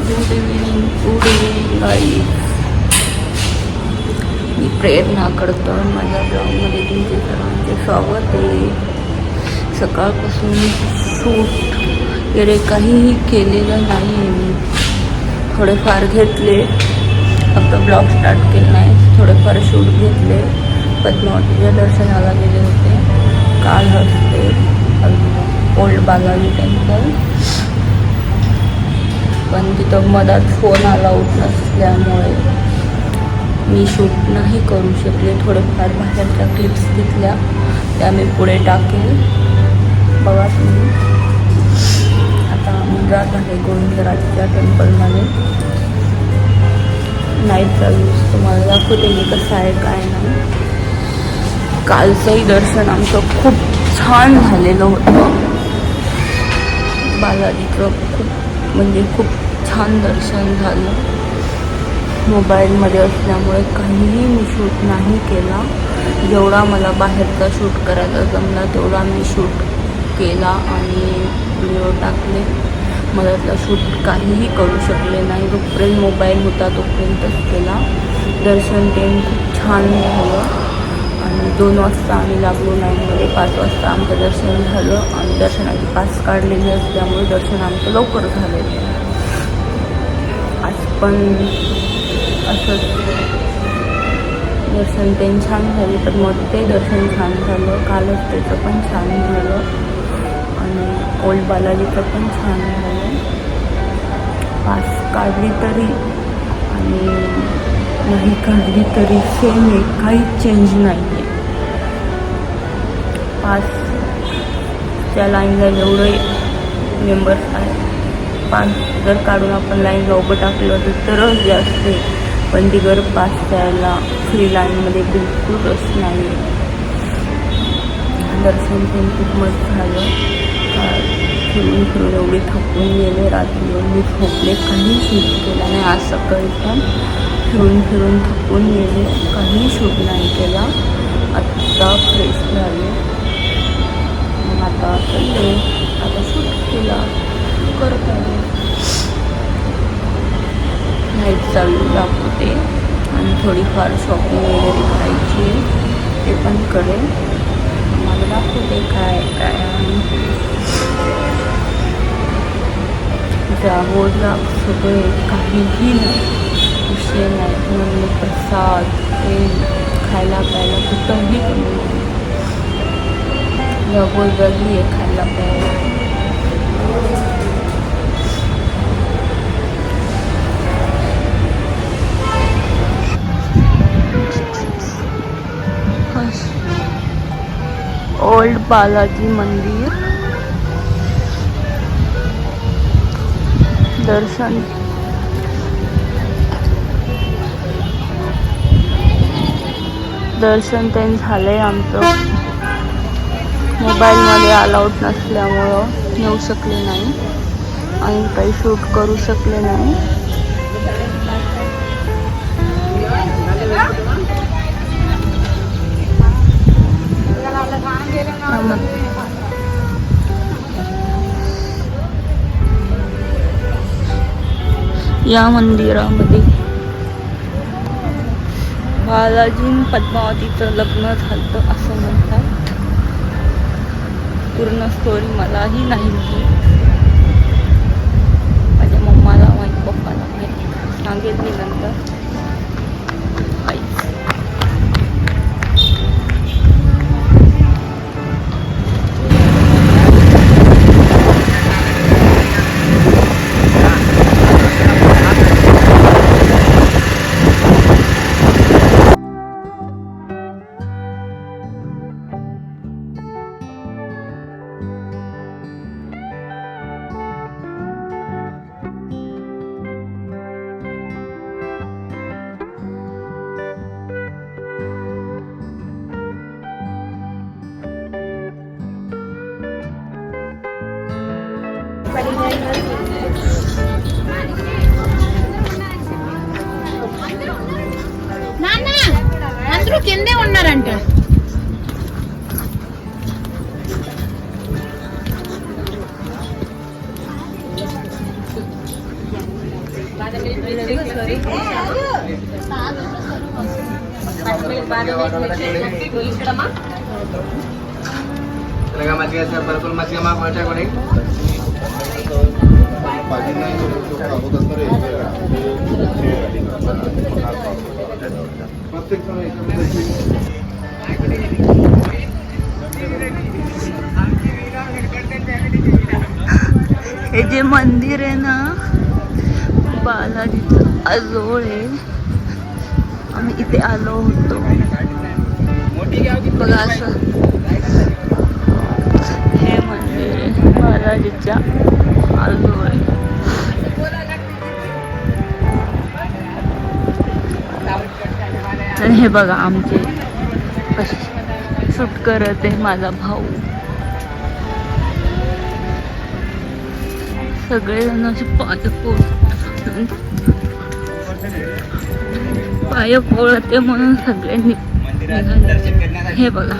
Good evening guys. मी प्रेरणा करतो माझ्या ब्लॉगमध्ये तुमचे सर्वांचे स्वागत आहे. सकाळपासून शूट वगैरे काहीही केलेलं नाही आहे. मी थोडेफार घेतले, फक्त ब्लॉग स्टार्ट केला नाही. थोडेफार शूट घेतले. पद्मावतीच्या दर्शनाला गेले होते काल असते ओल्ड बालाजी टेम्पल, पण तिथं मधात फोन अलाउड नसल्यामुळे मी शूट नाही करू शकले. थोडेफार बाहेरच्या क्लिप्स घेतल्या, त्या मी पुढे टाकेल. बघा तुम्ही. आता आम्ही जात आहे गोविंदराजच्या टेम्पलमध्ये. नाईटचा व्ह्यूज तुम्हाला दाखवते मी कसं आहे काय नाही. कालचंही दर्शन आमचं खूप छान झालेलं होतं. बालाजीचं खूप छान दर्शन झालं. मोबाईलमध्ये असल्यामुळे काहीही मी शूट नाही केला. जेवढा मला बाहेरचा शूट करायला जमला तेवढा मी शूट केला आणि व्हिडिओ टाकले. मला त्यातला शूट काहीही करू शकले नाही. जोपर्यंत मोबाईल होता तोपर्यंतच केला. दर्शन खूप छान झालं आणि 2 वाजता आम्ही लागलो लाईनमध्ये. 5 वाजता आमचं दर्शन झालं आणि दर्शनाची पास काढलेली असल्यामुळे दर्शन आमचं लवकर झालं. आज पण असंच दर्शन छान झाले, तर मग ते दर्शन छान झालं. कालच त्याचं पण छान झालं आणि ओल्ड बालाजीचं पण छान झालं. पास काढली तरी आणि नाही काढली तरी सेम आहे, काहीच चेंज नाही आहे. पासच्या लाईनला जेवढे मेंबर्स आहेत, पास जर काढून आपण लाईनला उभं टाकलं तरच जास्त आहे, पण बिगर पास द्यायला फ्री लाईनमध्ये बिलकुलच नाही. दर्शन पण खूप मस्त झालं. फिरून एवढे थकून गेले, रात्री एवढी झोपले, काही शूट केला नाही. आज सकाळी पण फिरून थकून गेले, काही शूट नाही केला. आत्ता फ्रेश झाले, मग आता चालले, आता शूट केला करत आले. नाईटचा व्ह्यू दाखवते आणि थोडीफार शॉपिंग वगैरे करायची ते पण करेल. मला दाखवते काय काय आहे. जागोजा सगळे काहीही नाही, विषय नाही. म्हणजे प्रसाद ते खायला प्यायला कुठंही कमी नाही. जागोजागी आहे खायला प्यायला. ओल्ड बालाजी मंदिर दर्शन ते झालंय आमचं. मोबाईलमध्ये अलाउड नसल्यामुळं येऊ शकले नाही आणि काही शूट करू शकले नाही. या मंदिरामध्ये बालाजी पद्मावतीचं लग्न झालं असं म्हणतात. पूर्ण स्टोरी मलाही नाही माहिती. माझ्या मम्माला माहीत, पप्पाला माहीत, सांगेल मी नंतर. అందరూ కిందే ఉన్నారంట. Talaga matigas sir, pero kung matigas mga kwarta ko rin. हे जे मंदिर आहे ना बालाजीचं आजोळ आहे. आम्ही इथे आलो होतो बघा असं हे मंदिर आहे बालाजीच्या आजोळ आहे. आणि हे बघा आमचे कसे शूट करत आहे माझा भाऊ. सगळेजण असे पाय पोळते म्हणून सगळ्यांनी हे बघा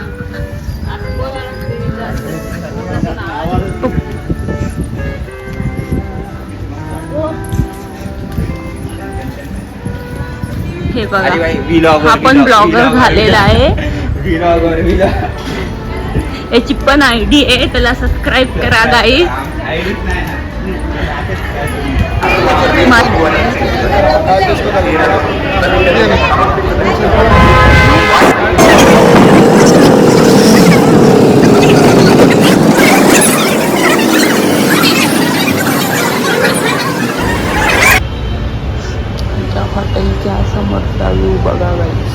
हे बघा हा पण ब्लॉगर झालेला आहे. याची पण आयडी आहे, त्याला सबस्क्राईब करा गाईस. हॉटेलच्या समोरचा व्ह्यू बघा गाईस.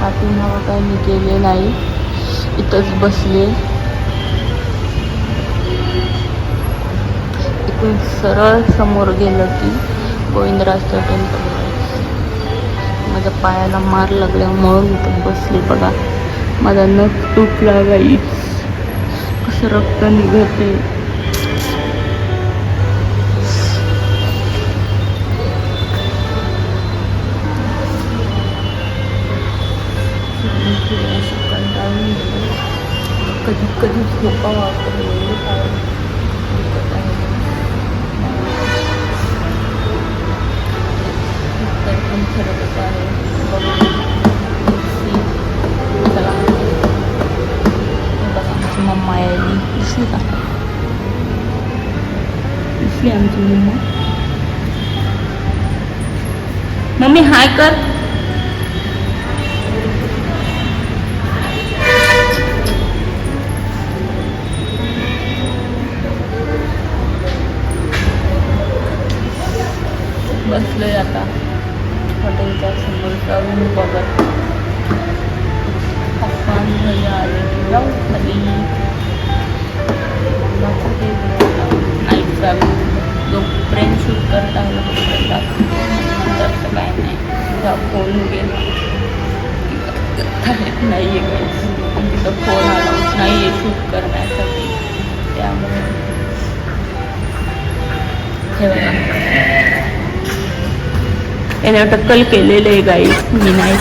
पाठीमागं काही मी केले नाही, इथंच बसले. इथून सरळ समोर गेलं की गोविंदराजचं टेम्पल. माझ्या पायाला मार लागल्यामुळं इथं बसले. बघा माझा नख तुटला गाईस, कसं रक्त निघते. कधी कधी झोपा वापरले पण ठरवत आहे. बघा आमची मम्मा यायली दिसली का? दिसली आमची मम्मा. मम्मी हाय कर. बसलोय आता हॉटेलच्या समोरचा व्ह्यू बघत. पप्पान भैया आले की जाऊ खाली. नाईटचा जो फ्रेंड शूट करत आहे तसं काय नाही. तुझा फोन गेला नाही आहे काही, तिथं फोन आला नाही आहे शूट करण्यासाठी. त्यामुळे हे बघा याने टक्कल केलेले आहे गाईस, मी नाही.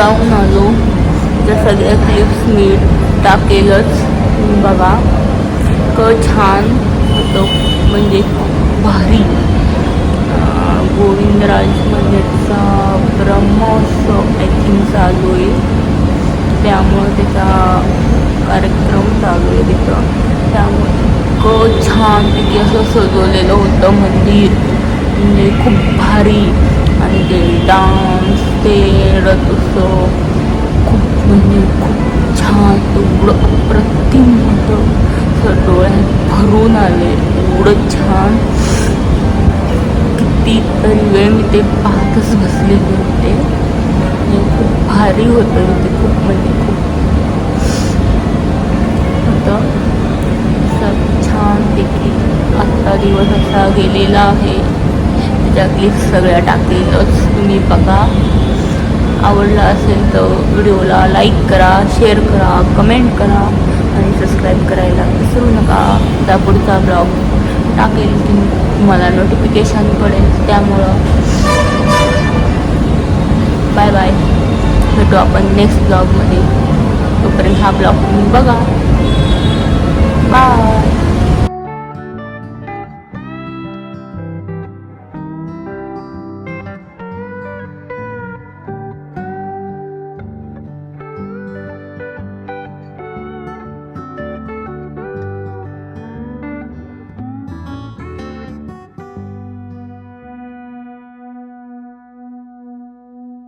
जाऊन आलो. त्या सगळ्या क्लिप्स मी टाकेलच, बघा. छान होतं, म्हणजे भारी. गोविंदराज मंदिरचा ब्रह्मोत्सव आय थिंक चालू आहे, त्यामुळे त्याचा कार्यक्रम चालू आहे तिथं. त्यामुळे इतकं छानपैकी असं सजवलेलं होतं मंदिर, म्हणजे खूप भारी. आणि ते डान्स, ते रथोत्सव खूप म्हणजे खूप छान, एवढं अप्रतिम होतं. डोळ्यात भरून आले, एवढं छान. कितीतरी वेळ मी ते पाहतच बसलेले होते. खूप भारी होतं ते, खूप म्हणजे खूप होतं. सब छानपैकी आजचा दिवस असा गेलेला आहे. त्याच्या क्लिप्स सगळ्या टाकेलच, तुम्ही बघा. आवडला असेल तर व्हिडिओला लाईक करा, शेअर करा, कमेंट करा आणि सबस्क्राईब करायला विसरू नका. त्या पुढचा ब्लॉग टाकेल की तुम्हाला नोटिफिकेशन पडेल. त्यामुळं बाय बाय, भेटू आपण नेक्स्ट ब्लॉगमध्ये. तोपर्यंत हा ब्लॉग तुम्ही बघा. बाय.